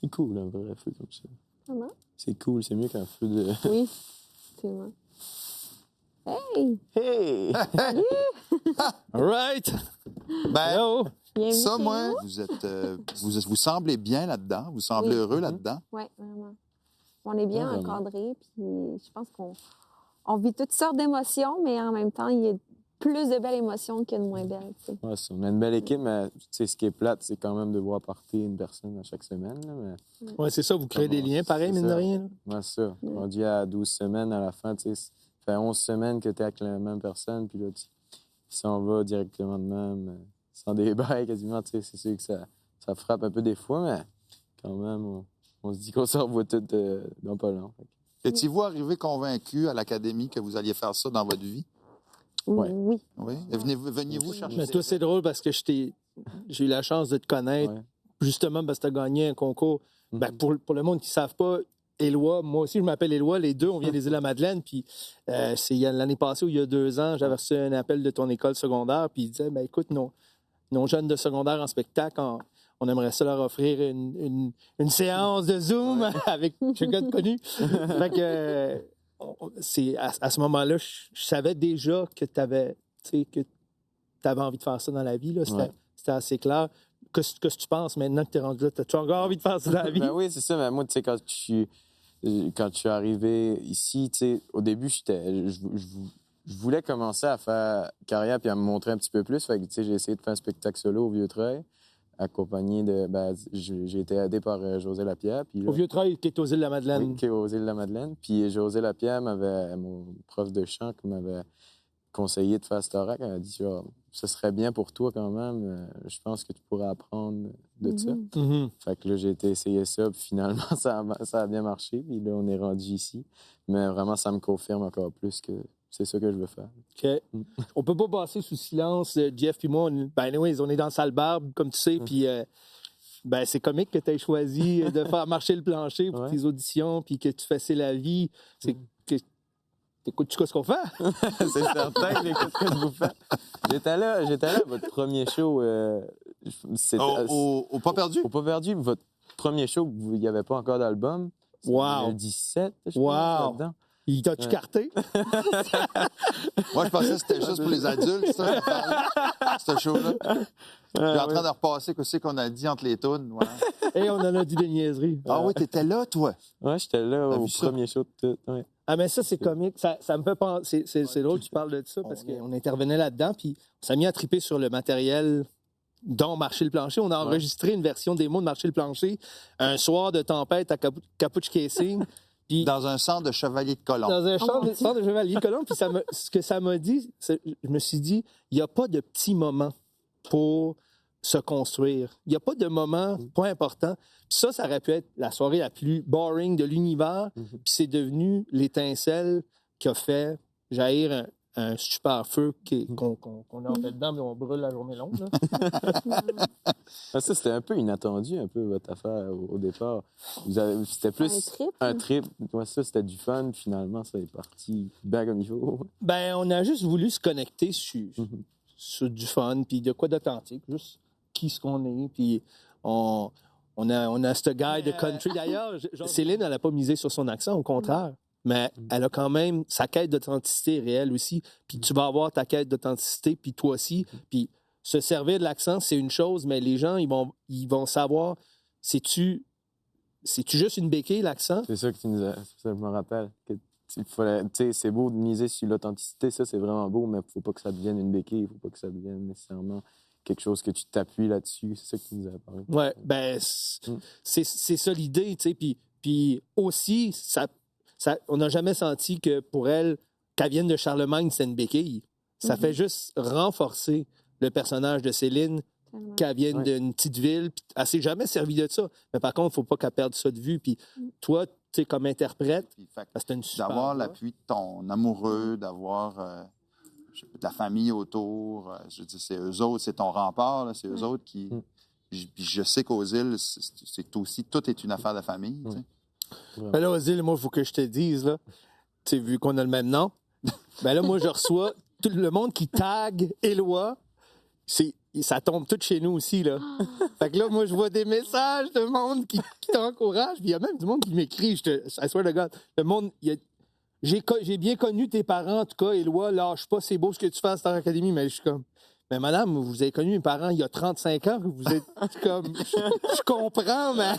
C'est cool, un vrai feu comme ça. Comment? C'est cool, c'est mieux qu'un feu de... Oui, effectivement. Hey! Hey! All right. Ben, Hello. Bienvenue ça, chez moi, nous. vous êtes, vous semblez bien là-dedans. Vous semblez Oui. heureux là-dedans. Oui, vraiment. On est bien Vraiment. encadrés, puis je pense qu'on vit toutes sortes d'émotions, mais en même temps, il y a plus de belles émotions que de moins belles. Tu sais. Ouais, on a une belle équipe, mais tu sais, ce qui est plate, c'est quand même de voir partir une personne à chaque semaine. Là, mais... Ouais, c'est ça, vous créez des liens pareils, C'est mine de ça. rien. là. Ouais, c'est ça. Rendu à 12 semaines à la fin, tu sais, ça fait 11 semaines que tu es avec la même personne, puis là, tu s'en vas directement de même, sans débat quasiment, tu sais, c'est sûr que ça frappe un peu des fois, mais quand même, on se dit qu'on se revoit tout dans pas long. Étiez-vous arrivé convaincu à l'académie que vous alliez faire ça dans votre vie? Ouais. Oui. Oui. Veniez-vous chercher Mais toi, c'est drôle parce que j'ai eu la chance de te connaître, Ouais. justement parce que tu as gagné un concours. Ben, Mhm. pour le monde qui ne savent pas, Éloi, moi aussi, je m'appelle Éloi. Les deux, on vient des Îles-de-la-Madeleine. Puis c'est l'année passée ou il y a 2 ans, j'avais reçu un appel de ton école secondaire. Puis il disait, ben, écoute, nos jeunes de secondaire en spectacle, on aimerait ça leur offrir une séance de Zoom avec quelqu'un de connu. Fait que c'est à ce moment-là, je savais déjà que tu avais envie de faire ça dans la vie. Là. C'était assez clair. Qu'est-ce que tu penses maintenant que tu es rendu là? As-tu encore envie de faire ça dans la vie? Ben oui, c'est ça. Mais moi, tu sais, quand je suis arrivé ici, tu sais, au début, je voulais commencer à faire carrière puis à me montrer un petit peu plus. Fait que, tu sais, j'ai essayé de faire un spectacle solo au Vieux-Treuil, accompagné de... Ben, j'ai été aidé par José Lapierre. Puis là, Au Vieux-Treuil, qui est aux Îles-de-la-Madeleine. oui, qui est aux Îles-de-la-Madeleine. Puis José Lapierre mon prof de chant, qui m'avait conseillé de faire ce oracle. Elle a dit, ce serait bien pour toi quand même. Je pense que tu pourrais apprendre de ça. Mhm. Fait que là, j'ai été essayer ça, puis finalement, ça a bien marché. Puis là, on est rendu ici. Mais vraiment, ça me confirme encore plus que c'est ça que je veux faire. OK. On peut pas passer sous silence, Jeff puis moi. Anyways, on est dans la salle barbe, comme tu sais, puis c'est comique que tu aies choisi de faire marcher le plancher pour tes auditions, puis que tu fasses la vie. C'est que t'écoutes-tu ce qu'on fait? C'est certain que j'écoute ce que vous faites. J'étais là à votre premier show. C'était Au Pas perdu? au Pas perdu, votre premier show, il n'y avait pas encore d'album. C'était Wow. en 2017, je Wow. pense, là-dedans. Il t'a-tu carté? Moi, je pensais que c'était juste pour les adultes, ça, ce show-là. Je suis en train de repasser ce qu'on a dit entre les tunes. Ouais. Et on en a dit des niaiseries. Ah oui, t'étais là, toi? Ouais, j'étais là T'as au vu ça? premier show de tout. Ouais. Ah, mais ça, c'est comique. Ça me fait penser. C'est drôle que tu parles de ça parce qu'on intervenait là-dedans, puis on s'est mis à triper sur le matériel dont Marcher le plancher. On a enregistré une version démo de Marcher le plancher un soir de tempête à Capuch Casing. Puis Dans un centre de chevalier de colomb. dans un mon Dieu. centre de chevalier de colombe. Puis ce que ça m'a dit, je me suis dit, il n'y a pas de petit moment pour se construire. Il n'y a pas de moment pas important. Puis ça aurait pu être la soirée la plus boring de l'univers. Puis c'est devenu l'étincelle qui a fait jaillir un super feu qu'on a en fait dedans, mais on brûle la journée longue. Là. Ah, ça, c'était un peu inattendu, un peu, votre affaire au départ. C'était plus Un trip, un trip. Ouais, ça, c'était du fun. Finalement, ça est parti bien comme il faut. Ben, on a juste voulu se connecter sur du fun, puis de quoi d'authentique, juste qui ce qu'on est, puis on a ce guy de country. D'ailleurs, Céline, elle n'a pas misé sur son accent, au contraire. Mais elle a quand même sa quête d'authenticité réelle aussi. Puis tu vas avoir ta quête d'authenticité, puis toi aussi. Puis se servir de l'accent, c'est une chose, mais les gens, ils vont savoir, c'est-tu juste une béquille, l'accent? C'est ça que tu nous as... Ça, je me rappelle. C'est beau de miser sur l'authenticité, ça, c'est vraiment beau, mais il ne faut pas que ça devienne une béquille. Il ne faut pas que ça devienne nécessairement quelque chose que tu t'appuies là-dessus. C'est ça que tu nous as parlé. Ouais, ben, c'est ça l'idée, tu sais. Puis aussi, on n'a jamais senti que pour elle, qu'elle vienne de Charlemagne, c'est une béquille. Ça fait juste renforcer le personnage de Céline, Tellement. qu'elle vienne d'une petite ville. Puis elle s'est jamais servie de ça. Mais par contre, il ne faut pas qu'elle perde ça de vue. Puis toi, tu sais, comme interprète, Puis, fait que c'est une super d'avoir voix. l'appui de ton amoureux, d'avoir je sais pas, de la famille autour. Je veux dire, c'est eux autres, c'est ton rempart, là, c'est eux autres qui... Puis je sais qu'aux îles, c'est aussi... Tout est une affaire de famille, tu sais. Ben là, Ozil, moi, il faut que je te dise, là, tu sais, vu qu'on a le même nom, ben là, moi, je reçois tout le monde qui tag Éloi. Il ça tombe tout chez nous aussi, là. Fait que là, moi, je vois des messages de monde qui t'encourage. Puis il y a même du monde qui m'écrit. I swear to God. Le monde, j'ai bien connu tes parents, en tout cas, Éloi. Lâche pas, c'est beau ce que tu fais à Star Academy. Mais je suis comme, mais madame, vous avez connu mes parents il y a 35 ans. Vous êtes comme, je comprends, mais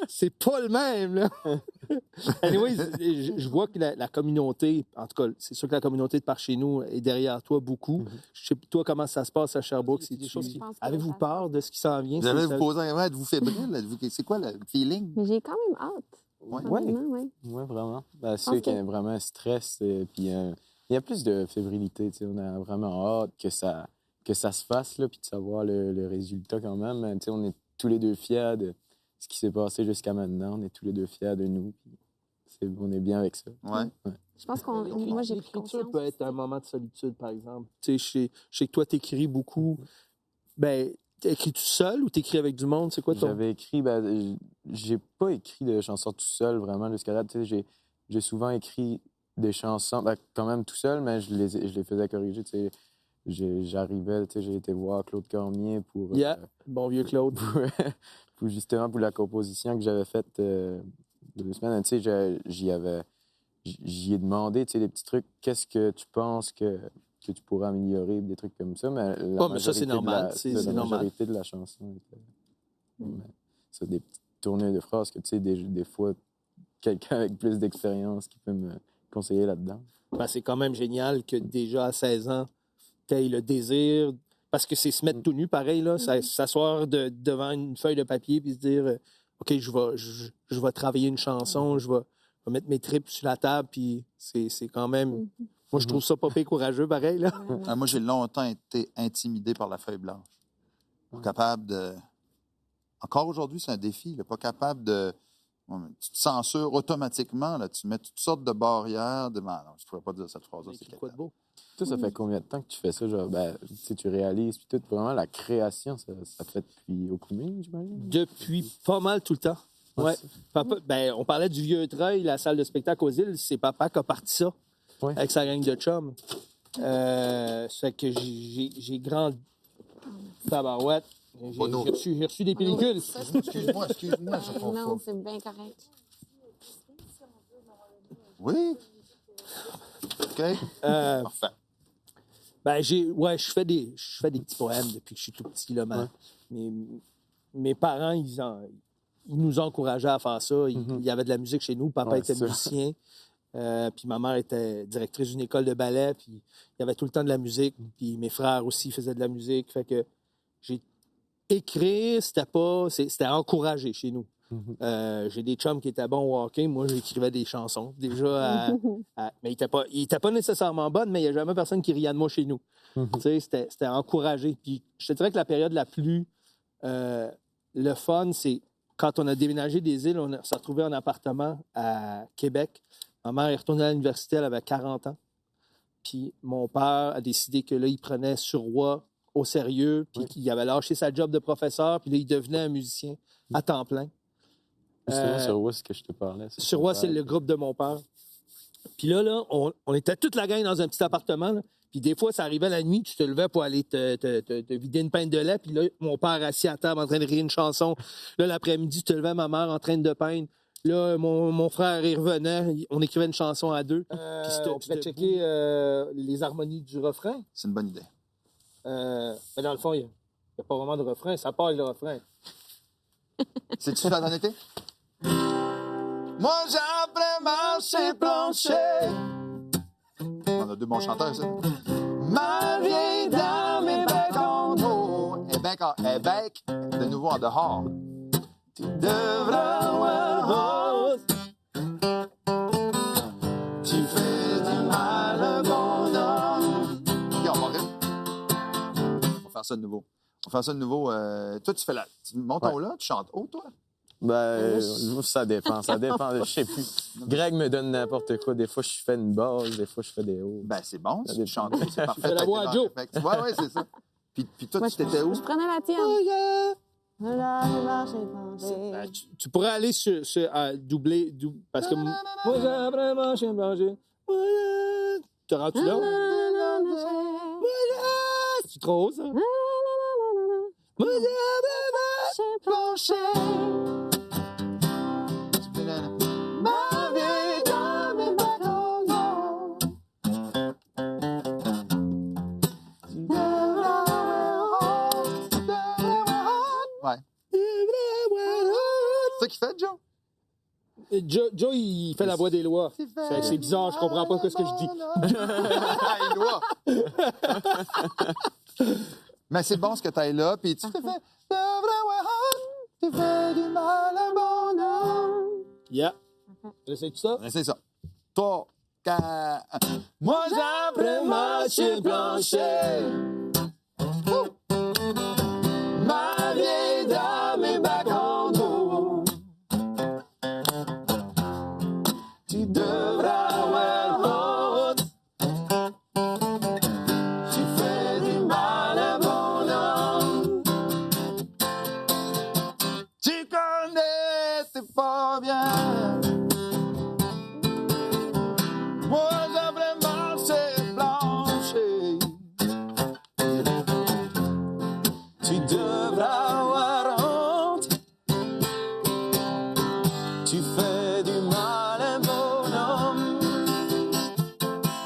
c'est pas le même, là. Anyway, je vois que la communauté, en tout cas, c'est sûr que la communauté de par chez nous est derrière toi beaucoup. Je sais pas, toi, comment ça se passe à Sherbrooke? C'est des choses qui... Avez-vous peur de ce qui s'en vient? Vous allez vous poser un êtes-vous fébrile? C'est quoi le feeling? Mais j'ai quand même hâte. Ouais. Ouais. Oui, vraiment. C'est qu'il y a vraiment un stress. Puis il y a plus de fébrilité. On a vraiment hâte que ça se fasse, là, puis de savoir le résultat quand même. On est tous les deux fiers de ce qui s'est passé jusqu'à maintenant. On est tous les deux fiers de nous. Puis on est bien avec ça. Ouais. Je pense moi, j'ai pris conscience. L'écriture peut être un moment de solitude, par exemple. Tu sais, je sais que toi, t'écris beaucoup. Ben, t'écris-tu seul ou t'écris avec du monde? C'est quoi ton... J'avais écrit... j'ai pas écrit de chansons tout seul, vraiment, jusqu'à là. J'ai souvent écrit des chansons, quand même tout seul, mais je les faisais corriger, J'arrivais, j'ai été voir Claude Cormier pour... bon vieux Claude. Justement, pour la composition que j'avais faite 2 semaines, j'y ai demandé, des petits trucs. Qu'est-ce que tu penses que tu pourrais améliorer, des trucs comme ça, mais mais ça, c'est normal. La majorité de la chanson était... C'est des petites tournées de phrases que, des fois, quelqu'un avec plus d'expérience qui peut me conseiller là-dedans. C'est quand même génial que déjà à 16 ans, t'aies le désir, parce que c'est se mettre tout nu, pareil, là, s'asseoir devant une feuille de papier puis se dire OK, je vais travailler une chanson, je vais mettre mes tripes sur la table, puis c'est quand même... Moi, je trouve ça pas pire courageux, pareil, là. Moi, j'ai longtemps été intimidé par la feuille blanche. Pas capable de... Encore aujourd'hui, c'est un défi, là, pas capable de... Tu te censures automatiquement, là, tu mets toutes sortes de barrières. Non, je ne pourrais pas dire cette phrase-là. C'est quoi de beau? Toi, ça fait combien de temps que tu fais ça? Genre, tu réalises, puis tout, vraiment, la création, ça fait depuis Okoumé, j'imagine? Depuis pas mal tout le temps. Ouais. Papa, on parlait du Vieux-Treuil, la salle de spectacle aux îles. C'est papa qui a parti ça avec sa gang de chums. Ça fait que j'ai grandi. Tabarouette. J'ai reçu des pellicules. Excuse-moi, je comprends Non, pas. c'est bien correct. Oui? OK. Parfait. Je fais des petits poèmes depuis que je suis tout petit. Là, mes parents, ils nous encourageaient à faire ça. Il y avait de la musique chez nous. Papa était musicien. Puis ma mère était directrice d'une école de ballet. Puis il y avait tout le temps de la musique. Puis mes frères aussi faisaient de la musique. Fait que écrire, c'était encouragé chez nous. J'ai des chums qui étaient bons au hockey. Moi, j'écrivais des chansons. Déjà, mais ils étaient pas nécessairement bonnes, mais il n'y a jamais personne qui riait de moi chez nous. C'était encouragé. Puis je te dirais que la période la plus le fun, c'est quand on a déménagé des îles, on s'est retrouvé en appartement à Québec. Ma mère est retournée à l'université, elle avait 40 ans. Puis mon père a décidé que là, il prenait Surroi au sérieux, puis qu'il avait lâché sa job de professeur, puis là, il devenait un musicien à temps plein. Surroi, c'est ce que je te parlais. Surroi, c'est le groupe de mon père. Puis là, on était toute la gang dans un petit appartement, là. Puis des fois, ça arrivait la nuit, tu te levais pour aller te vider une pinte de lait, puis là, mon père assis à table en train de rire une chanson. Là, l'après-midi, tu te levais, ma mère en train de peindre. Là, mon frère, il revenait, on écrivait une chanson à deux. On pouvait checker les harmonies du refrain. C'est une bonne idée. Mais dans le fond, il n'y a pas vraiment de refrain. Ça part avec le refrain. C'est-tu ça dans l'été? Moi, j'ai après marché plancher. On a 2 bons chanteurs, ça. Ma vieille dame est bec en haut. Et bec, de nouveau en dehors. Tu devrais avoir rose. Tu fais du mal qu'on a. OK, on va rire. On va faire ça de nouveau. Toi, tu montes en haut là? Tu chantes haut, toi? Ça dépend. Je sais plus. Greg me donne n'importe quoi. Des fois, je fais une basse, des fois, je fais des hauts. C'est bon, si tu chantes. C'est parfait. Tu fais la voix à Joe. Ouais, c'est ça. Puis toi, Moi, tu t'étais où? Je prenais la tienne. Tu pourrais aller doubler, parce que moi, j'ai vraiment chien blanché. Te rends-tu là? C'est trop haut, ça? Moi, j'ai plancher. Ma vie dans mes ballons. Ouais. C'est ça qu'il fait, Joe? Joe, il fait la voix des lois. C'est bizarre, je comprends pas ce que je dis. Les lois. Mais c'est bon ce que tu as là, puis tu te fais... Tu fais du mal à mon âme. Yeah. J'essaie-tu ça? C'est ça. 3, 4... Moi, j'aimerais marcher plancher. Ma vieille dame est back en dos. Tu devras avoir honte. Tu fais du mal à mon homme. Tu connais, c'est pas bien. Moi, j'aimerais marcher plancher. Tu devras avoir honte. Tu fais du mal à mon homme.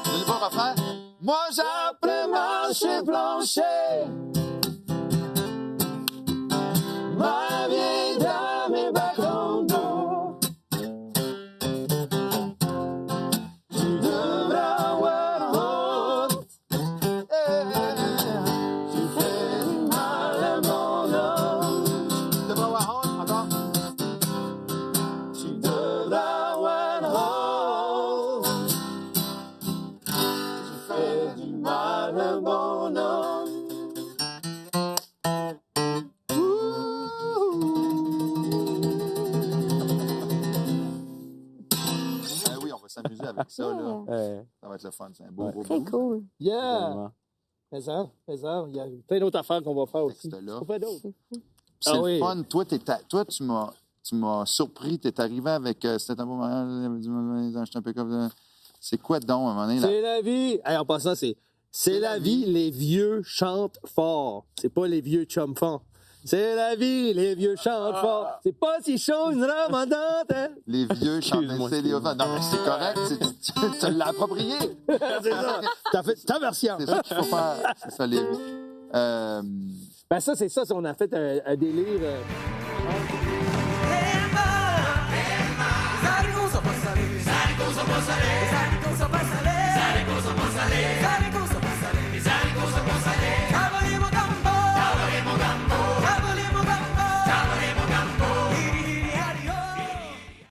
Le nouveau refrain. Moi, j'apprends marcher plancher. Ma vieille dame est back en dos. Tu devras avoir honte. Tu fais du mal à mon homme. Tu devras avoir honte, encore. Tu devras avoir honte. Tu fais du mal à mon homme. Oui, on va s'amuser avec ça, là. Ça va être le fun, c'est un beau Très cool. Yeah! Vraiment. Mais ça, il y a plein d'autres affaires qu'on va faire aussi. texte-là. On fait d'autres. C'est Ah le oui. fun. Toi, tu m'as surpris. Tu es arrivé avec C'était un beau mariage, j'étais un peu comme. C'est quoi donc, à un moment donné? Là? C'est la vie. Hey, en passant, c'est la vie, les vieux chantent fort. C'est pas les vieux chumfons. C'est la vie, les vieux chantent fort. C'est pas si chaud une ramadan. Les vieux chantent c'est les... Non, mais c'est correct. Tu l'as approprié. C'est ça. T'as fait ta version. C'est ça qu'il faut faire. C'est ça, les... Ben ça, c'est ça. On a fait un délire.